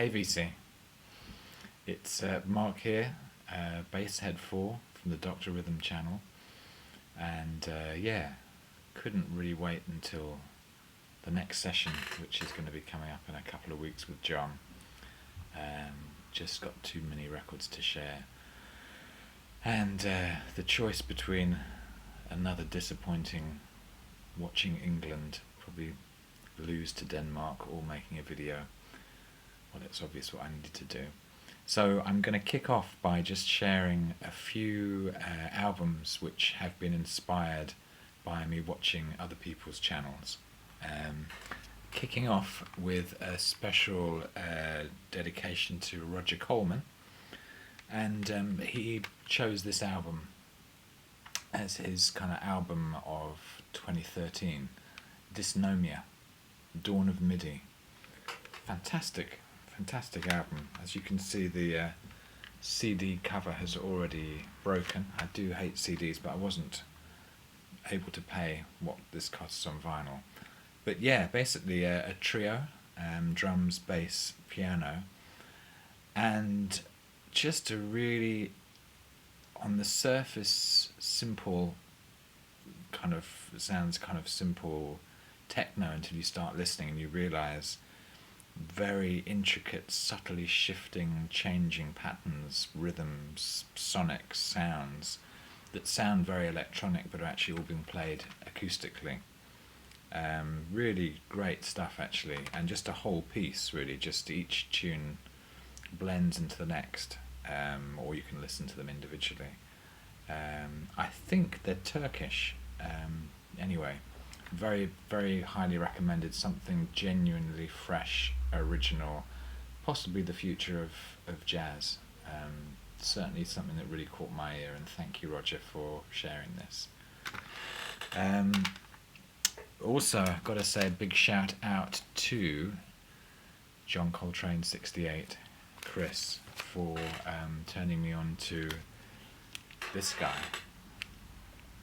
Hey VC, it's Mark here, bass head 4 from the Dr. Rhythm channel, and yeah, couldn't really wait until the next session, which is going to be coming up in a couple of weeks with John. Just got too many records to share, and the choice between another disappointing watching England probably lose to Denmark or making a video, well, it's obvious what I needed to do. So I'm going to kick off by just sharing a few albums which have been inspired by me watching other people's channels. Kicking off with a special dedication to Roger Coleman, and he chose this album as his kind of album of 2013, Dysnomia, Dawn of MIDI. Fantastic album. As you can see, the CD cover has already broken. I do hate CDs, but I wasn't able to pay what this costs on vinyl. But yeah, basically a trio, drums, bass, piano, and just a really, on the surface, simple, sounds kind of simple techno until you start listening and you realise very intricate, subtly shifting, changing patterns, rhythms, sonics, sounds that sound very electronic but are actually all being played acoustically. Really great stuff actually, and just a whole piece really, just each tune blends into the next, or you can listen to them individually. I think they're Turkish. Anyway, very, very highly recommended. Something genuinely fresh, original, possibly the future of jazz. Certainly something that really caught my ear, and thank you, Roger, for sharing this. Also, I've got to say a big shout out to John Coltrane 68, Chris, for turning me on to this guy,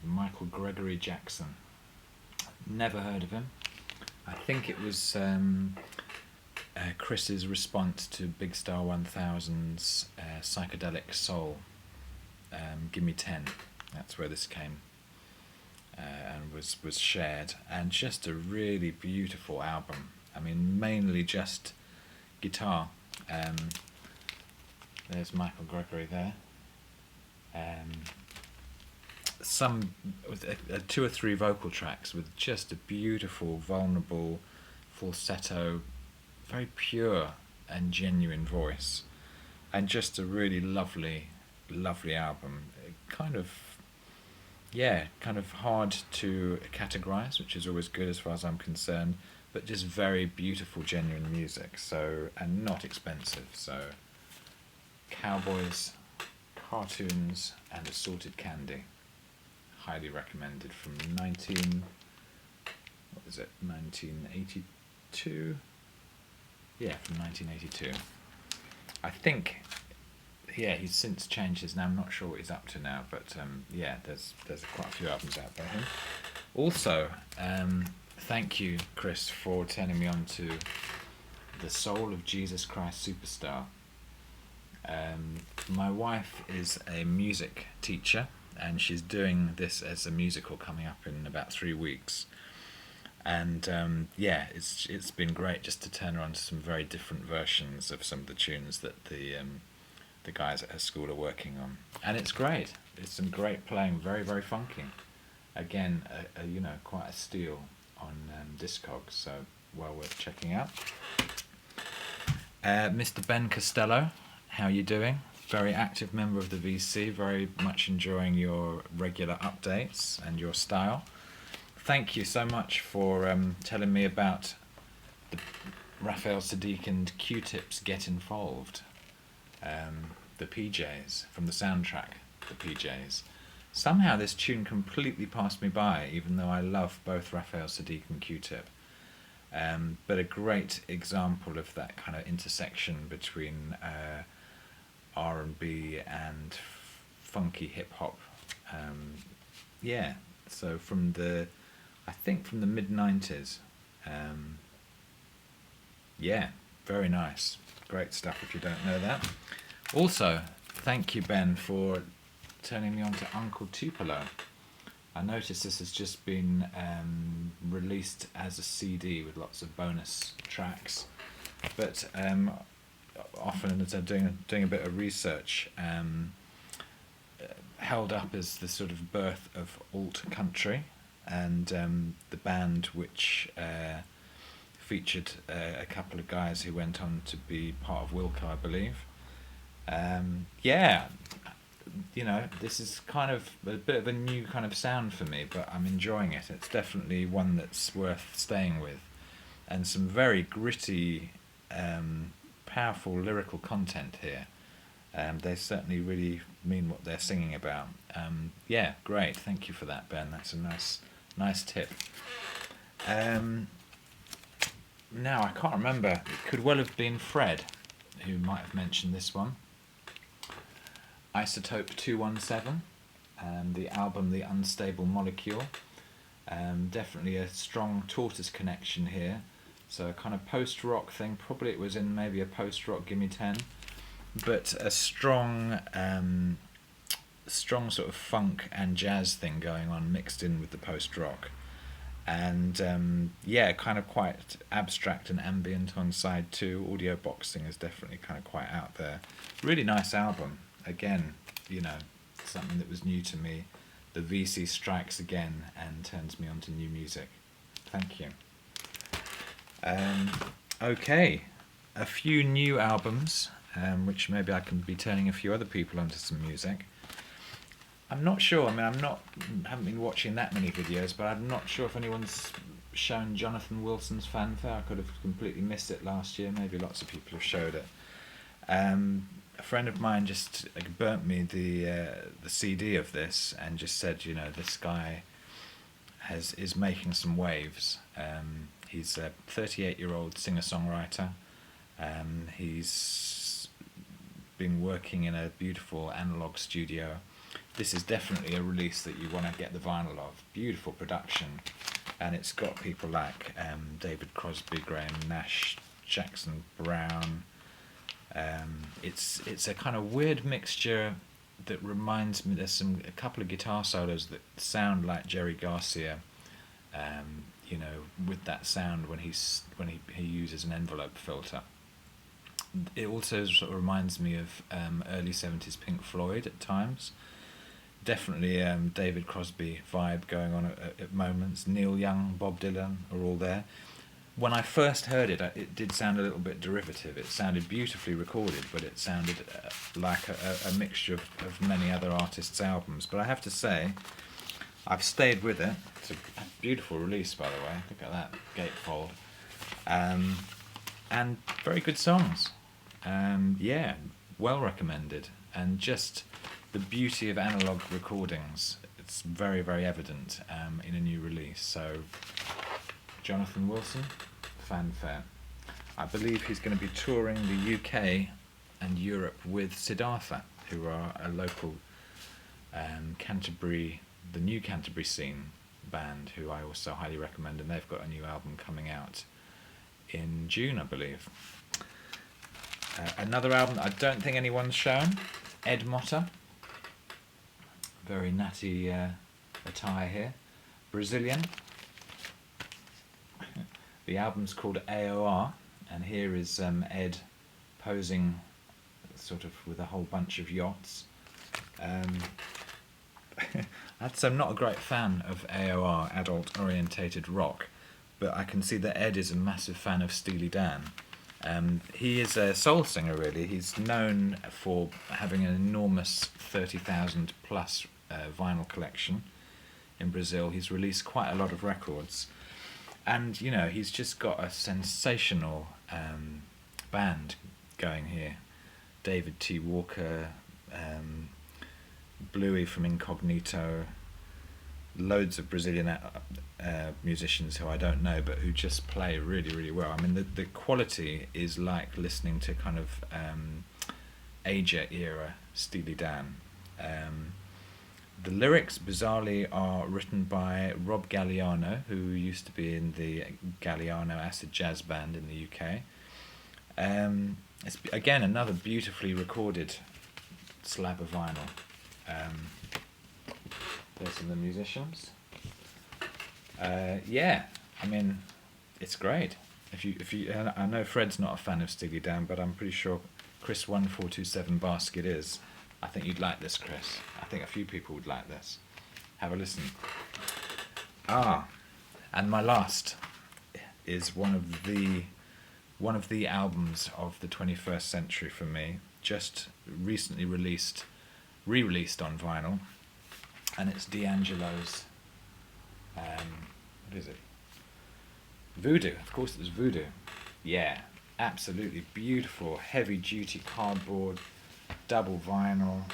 Michael Gregory Jackson. Never heard of him. I think it was Chris's response to Big Star 1000's Psychedelic Soul, Give Me 10. That's where this came and was shared. And just a really beautiful album. I mean, mainly just guitar. There's Michael Gregory there. Some 2 or 3 vocal tracks with just a beautiful, vulnerable, falsetto, very pure and genuine voice, and just a really lovely album. Kind of hard to categorize, which is always good as far as I'm concerned, but just very beautiful, genuine music. So, and not expensive. So, cowboys, cartoons, and assorted candy. Highly recommended, from 1982? Yeah, from 1982. I think, yeah, he's since changed his name. I'm not sure what he's up to now, but yeah, there's quite a few albums out by him. Also, thank you, Chris, for turning me on to The Soul of Jesus Christ Superstar. My wife is a music teacher, and she's doing this as a musical coming up in about 3 weeks. And yeah, it's been great just to turn her on to some very different versions of some of the tunes that the guys at her school are working on, and it's great. It's some great playing, very, very funky. Again, quite a steal on Discogs, so well worth checking out. Mr. Ben Costello, how are you doing? Very active member of the VC, very much enjoying your regular updates and your style. Thank you so much for telling me about the Raphael Sadiq and Q-Tip's Get Involved. The PJs, from the soundtrack, the PJs. Somehow this tune completely passed me by, even though I love both Raphael Sadiq and Q-Tip. But a great example of that kind of intersection between R&B and funky hip-hop. Yeah, so from the mid-90s. Yeah, very nice. great stuff if you don't know that. Also, thank you, Ben, for turning me on to Uncle Tupelo. I noticed this has just been released as a CD with lots of bonus tracks, but often as I'm doing a bit of research, held up as the sort of birth of alt country, and the band which featured a couple of guys who went on to be part of Wilco, I believe. Yeah, you know, this is kind of a bit of a new kind of sound for me, but I'm enjoying it. It's definitely one that's worth staying with, and some very gritty, powerful lyrical content here. They certainly really mean what they're singing about. Yeah, great. Thank you for that, Ben. That's a nice tip. Now, I can't remember. It could well have been Fred who might have mentioned this one. Isotope 217, the album The Unstable Molecule. Definitely a strong Tortoise connection here. So a kind of post-rock thing. Probably it was in maybe a post-rock Gimme 10. But a strong sort of funk and jazz thing going on mixed in with the post-rock. And yeah, kind of quite abstract and ambient on side 2. Audio boxing is definitely kind of quite out there. Really nice album. Again, you know, something that was new to me. The VC strikes again and turns me on to new music. Thank you. Okay, a few new albums, which maybe I can be turning a few other people onto some music. I'm not sure. I mean, haven't been watching that many videos, but I'm not sure if anyone's shown Jonathan Wilson's Fanfare. I could have completely missed it last year. Maybe lots of people have showed it. A friend of mine just burnt me the CD of this and just said, you know, this guy is making some waves. He's a 38-year-old singer-songwriter. He's been working in a beautiful analog studio. This is definitely a release that you want to get the vinyl of. Beautiful production, and it's got people like David Crosby, Graham Nash, Jackson Browne. It's a kind of weird mixture that reminds me. There's a couple of guitar solos that sound like Jerry Garcia. You know, with that sound when he uses an envelope filter. It also sort of reminds me of early 70s Pink Floyd at times. Definitely David Crosby vibe going on at moments. Neil Young, Bob Dylan are all there. When I first heard it, it did sound a little bit derivative. It sounded beautifully recorded, but it sounded like a mixture of many other artists' albums. But I have to say, I've stayed with it. It's a beautiful release, by the way. Look at that gatefold. And very good songs. Yeah, well recommended. And just the beauty of analog recordings. It's very, very evident in a new release. So, Jonathan Wilson, Fanfare. I believe he's going to be touring the UK and Europe with Siddhartha, who are a local Canterbury, the new Canterbury scene band, who I also highly recommend, and they've got a new album coming out in June, I believe. Another album that I don't think anyone's shown, Edmotta. Very natty attire here. Brazilian. The album's called AOR, and here is Ed posing sort of with a whole bunch of yachts. I'm not a great fan of AOR, adult orientated rock, but I can see that Ed is a massive fan of Steely Dan. He is a soul singer, really. He's known for having an enormous 30,000 plus vinyl collection in Brazil. He's released quite a lot of records. And, you know, he's just got a sensational band going here. David T. Walker, Bluey from Incognito, loads of Brazilian musicians who I don't know, but who just play really, really well. I mean, the quality is like listening to kind of Aja era Steely Dan. The lyrics, bizarrely, are written by Rob Galliano, who used to be in the Galliano acid jazz band in the UK. It's again another beautifully recorded slab of vinyl. There's some of the musicians. Yeah, I mean, it's great. If you, I know Fred's not a fan of Steely Dan, but I'm pretty sure Chris 1427 Basket is. I think you'd like this, Chris. I think a few people would like this. Have a listen. And my last is one of the albums of the 21st century for me. Just recently re-released on vinyl, and it's DAngelo's. What is it? Voodoo. Of course, it was Voodoo. Yeah, absolutely beautiful, heavy-duty cardboard, double vinyl,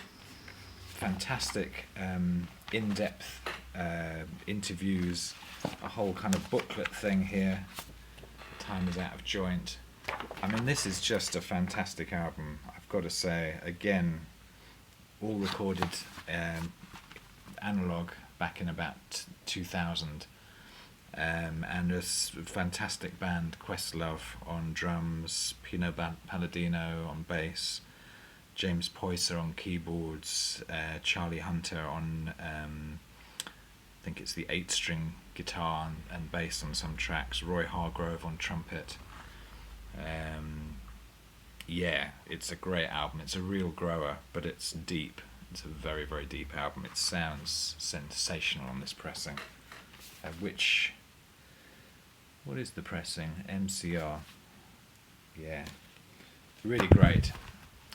fantastic in-depth interviews, a whole kind of booklet thing here. Time is out of joint. I mean, this is just a fantastic album, I've got to say. Again, all recorded analog back in about 2000. And a fantastic band, Questlove on drums, Pino Palladino on bass, James Poyser on keyboards, Charlie Hunter on, I think it's the 8-string guitar and bass on some tracks, Roy Hargrove on trumpet. Yeah, it's a great album. It's a real grower, but it's deep. It's a very, very deep album. It sounds sensational on this pressing. What is the pressing? MCR. Yeah, really great.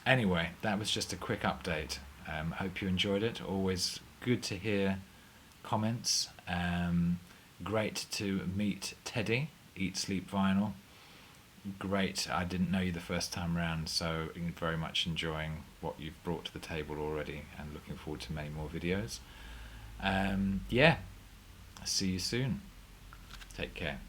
Anyway, that was just a quick update. Hope you enjoyed it. Always good to hear comments. Great to meet Teddy, Eat Sleep Vinyl. Great, I didn't know you the first time round, so very much enjoying what you've brought to the table already and looking forward to many more videos. Yeah, see you soon. Take care.